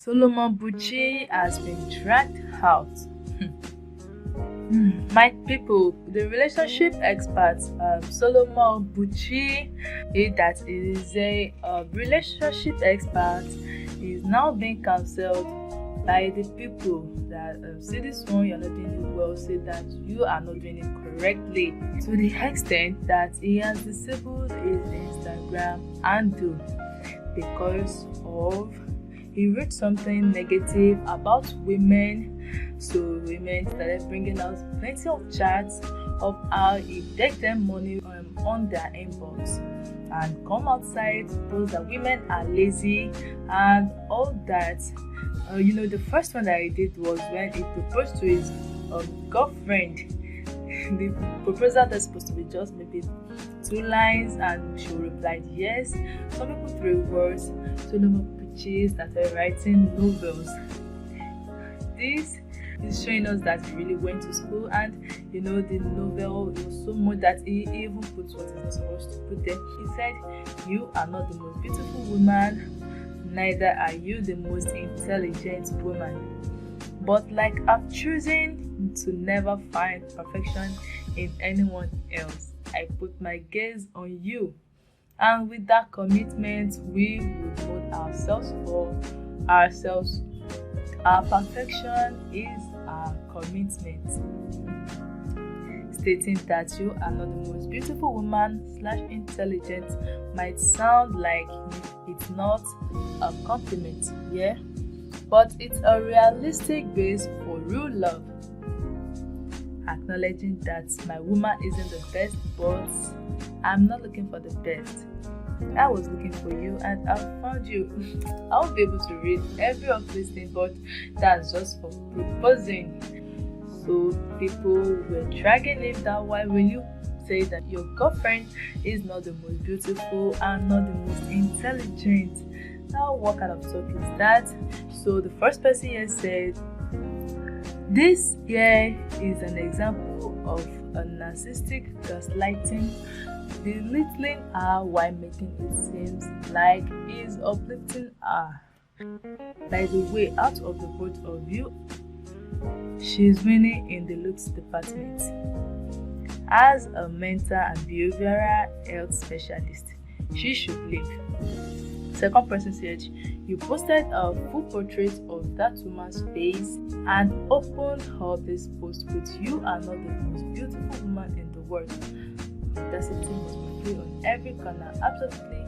Solomon Buchi has been dragged out. My people, the relationship expert Solomon Buchi, that is a relationship expert, is now being cancelled by the people that see this one, you're not doing it well, say that you are not doing it correctly, to the extent that he has disabled his Instagram handle because of he wrote something negative about women. So women started bringing out plenty of chats of how he begged them money on their inbox and come outside, post that women are lazy and all that. The first one that he did was when he proposed to his girlfriend. The proposal that's supposed to be just maybe 2 lines, and she replied yes. Some people threw words. Solomon Buchi started writing novels. This is showing us that he really went to school, and the novel was so much that he even put what he's not supposed to put there. He said, "You are not the most beautiful woman, neither are you the most intelligent woman. But like I've chosen to never find perfection in anyone else, I put my gaze on you. And with that commitment, we will mold ourselves for ourselves. Our perfection is our commitment." Stating that you are not the most beautiful woman / intelligent might sound like it's not a compliment, yeah? But it's a realistic base for real love. Acknowledging that my woman isn't the best, but I'm not looking for the best. I was looking for you and I found you. I won't be able to read every of this thing, but that's just for proposing. So people were dragging him down. Why will you say that your girlfriend is not the most beautiful and not the most intelligent? Now what kind of talk is that? So the first person here said, this here is an example of a narcissistic gaslighting, belittling her while making it seem like he's uplifting her. By the way, out of the both of you, she's winning in the looks department. As a mental and behavioral health specialist, she should leave. Second person said, you posted a full portrait of that woman's face and opened up this post with "You are not the most beautiful woman in the world." Audacity must be played on every corner, absolutely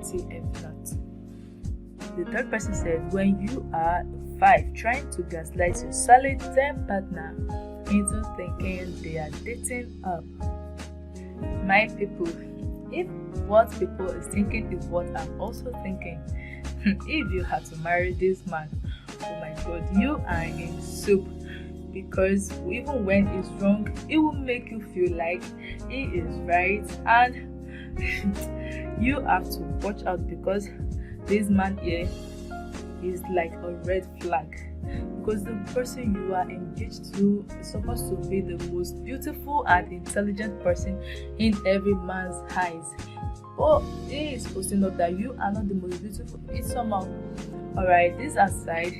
TF not. The third person said, when you are a 5 trying to gaslight your solid 10 partner into thinking they are dating up. My people, if what people is thinking is what I'm also thinking, if you have to marry this man, oh my god, you are in soup. Because even when he's wrong, it will make you feel like he is right, and you have to watch out because this man here is like a red flag. Because the person you are engaged to is supposed to be the most beautiful and intelligent person in every man's eyes. But he is posting up that you are not the most beautiful. It's somehow. Alright, this aside,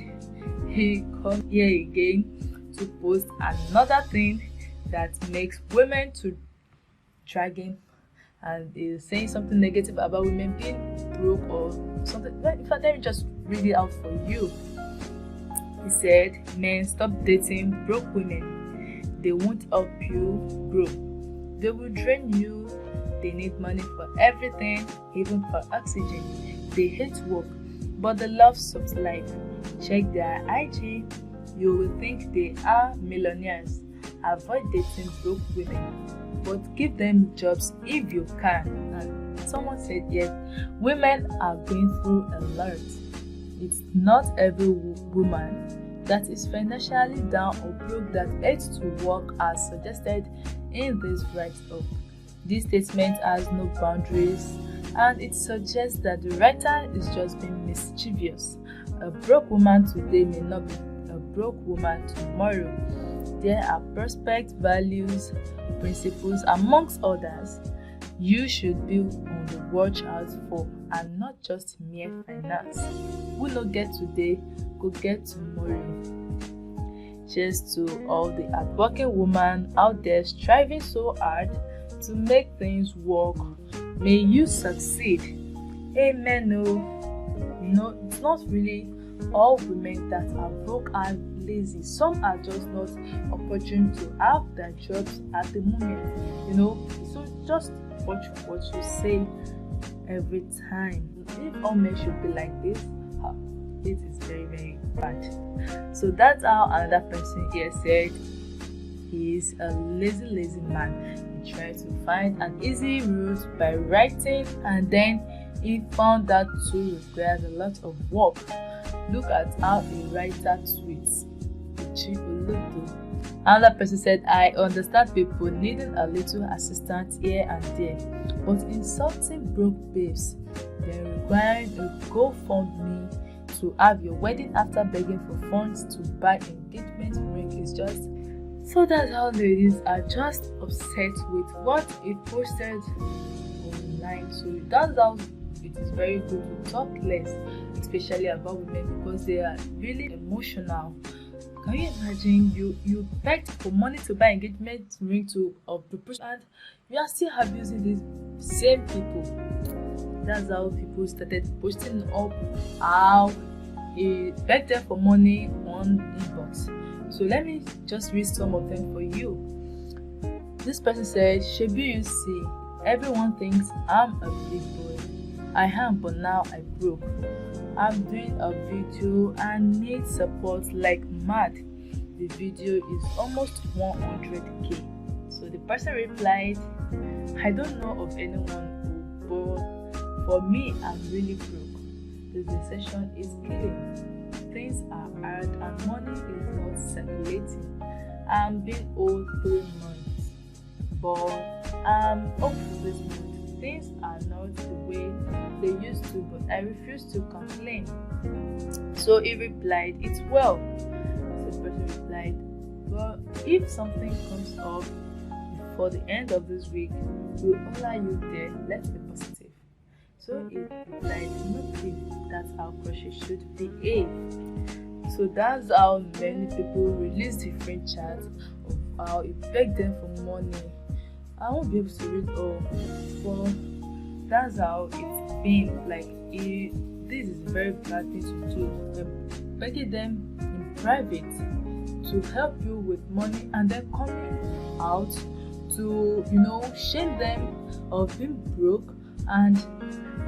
he come here again to post another thing that makes women to drag him, and is saying something negative about women being broke or something. In fact, let me just read it out for you. He said, men, stop dating broke women. They won't help you grow. They will drain you. They need money for everything, even for oxygen. They hate work, but they love soft life. Check their IG. You will think they are millionaires. Avoid dating broke women, but give them jobs if you can. And someone said, yes, women are going through a lot. It's not every woman that is financially down or broke that hates to work as suggested in this write-up. This statement has no boundaries, and it suggests that the writer is just being mischievous. A broke woman today may not be a broke woman tomorrow. There are prospect values, principles, amongst others, you should be on the watch out for, and not just mere finance. Who no get today go get tomorrow. Cheers to all the hardworking women out there striving so hard to make things work. May you succeed. Amen. No, it's not really all women that are broke are lazy. Some are just not opportune to have their jobs at the moment. So just watch what you say every time. If all men should be like this, it is very, very bad. So that's how another person here said he is a lazy man. He tried to find an easy route by writing, and then he found that too requires a lot of work. Look at how a writer tweets. Buchi. Another person said, I understand people needing a little assistance here and there, but insulting broke babes, then requiring a GoFundMe to have your wedding after begging for funds to buy engagement ring is just. So that's how ladies are just upset with what he posted online. So that's how it is very good to talk less, especially about women, because they are really emotional. Can you imagine you begged for money to buy engagement ring of the person, and you are still abusing these same people? That's how people started posting up how he begged them for money on inbox. So let me just read some of them for you. This person said, Shebi, you see, everyone thinks I'm a big boy. I am, but now I broke. I'm doing a video and need support like mad. The video is almost 100k. So the person replied, I don't know of anyone who, but for me, I'm really broke. The recession is killing. Things are hard and money is not circulating. I'm being owed 3 months, but I'm up for this month. Things are not the way they used to, but I refuse to complain. So he replied, it's well. So the person replied, well, if something comes up before the end of this week, we'll holler you there. Let's be positive. So he replied, no, that's how crushes should behave. So that's how many people release different chats of how he begged them for money. I won't be able to read all, but that's how it's been. Like, this is a very bad thing to do. Begging them in private to help you with money, and then coming out to shame them of being broke, and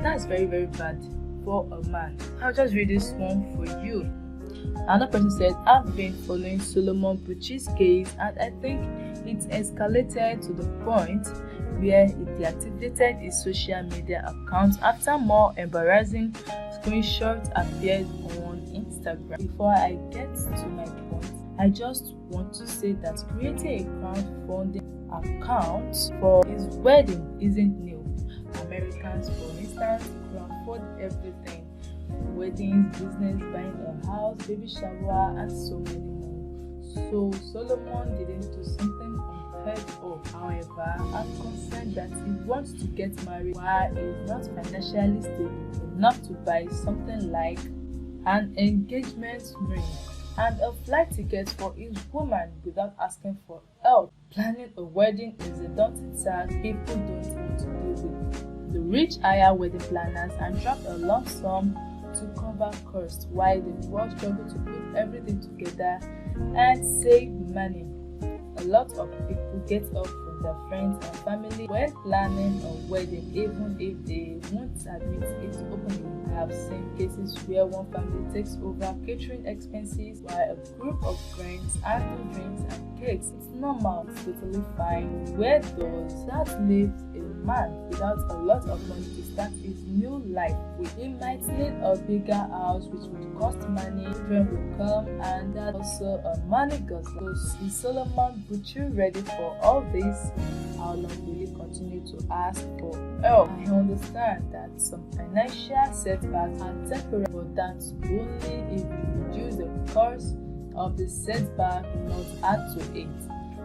that's very, very bad for a man. I'll just read this one for you. Another person said, I've been following Solomon Buchi's case, and I think it escalated to the point where he deactivated his social media account after more embarrassing screenshots appeared on Instagram. Before I get to my point, I just want to say that creating a crowdfunding account for his wedding isn't new. Americans, for instance, crowdfund everything. Weddings, business, buying a house, baby shower, and so many more. So Solomon didn't do something unheard of. However, I'm concerned that he wants to get married while he's not financially stable enough to buy something like an engagement ring and a flight ticket for his woman without asking for help. Planning a wedding is a daunting task people don't want to do with. The rich hire wedding planners and drop a lump sum to cover costs, while the poor struggle to put everything together and save money. A lot of people get help from their friends and family when planning a wedding, even if they won't admit it openly. I have seen cases where one family takes over catering expenses while a group of friends handle drinks and cakes. It's normal, it's totally fine. Where does that leave a man without a lot of money to start his new life with? He might need a bigger house, which would cost money. Children will come, and that's also a money guzzler. So is Solomon Buchi ready for all this? How long will he continue to ask for help? I understand that some financial setbacks are temporary, but that's only if you reduce the cost of the setback, not add to it.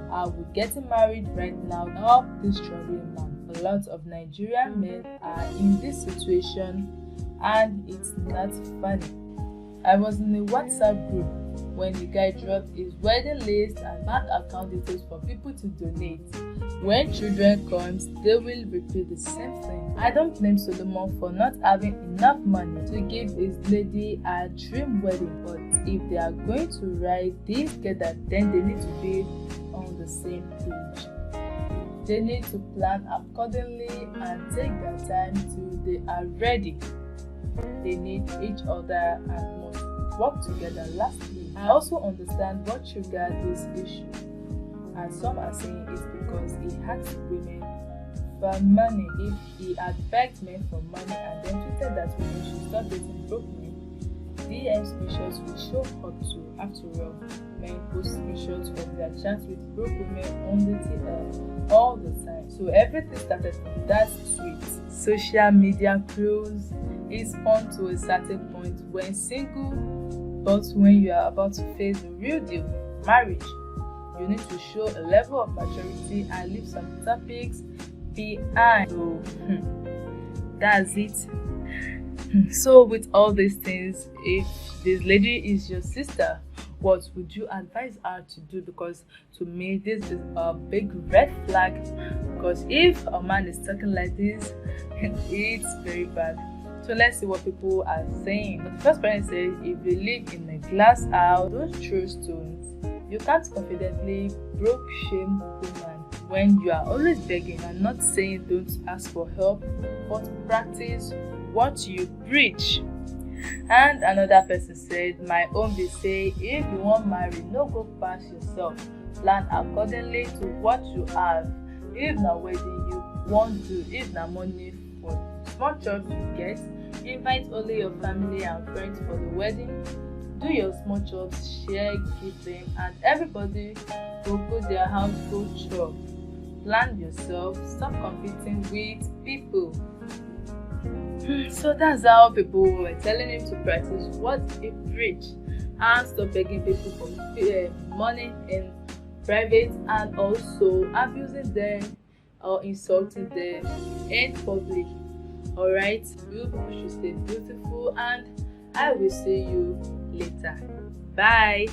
Are we getting married right now? Help this struggling man. A A lot of Nigerian men are in this situation and it's not funny. I was in a WhatsApp group when the guy dropped his wedding list and bank account details for people to donate. When children comes, they will repeat the same thing. I don't blame Solomon for not having enough money to give his lady a dream wedding, but if they are going to ride this together, then they need to be on the same page. They need to plan accordingly and take their time till they are ready. They need each other and must work together. Lastly, I also understand what triggered this issue, and some are saying it's because he asked women for money. If he had begged men for money and then tweeted that women should stop dating broke men, DM screenshots will show up too. After all, men post screenshots of their chats with broke women on the TL all the time. So everything started from that tweet. Social media cruise is fun to a certain point when single, but when you are about to face the real deal, marriage, you need to show a level of maturity and leave some topics behind. So that's it. So with all these things, if this lady is your sister, what would you advise her to do? Because to me, this is a big red flag. Because if a man is talking like this, it's very bad. So let's see what people are saying. The first person says, if you live in a glass house, don't throw stones. You can't confidently broke shame woman when you are always begging. I'm not saying don't ask for help, but practice what you preach. And another person said, my own they say, if you want marry, no go pass yourself. Plan accordingly to what you have. If na wedding you want to, if na money for small church you get, invite only your family and friends for the wedding. Do your small chops, share, give them, and everybody will go their house, go chop. Plan yourself, stop competing with people. So that's how people were telling him to practice what he preached and stop begging people for money in private and also abusing them or insulting them in public. Alright, you should stay beautiful and I will see you later. Bye.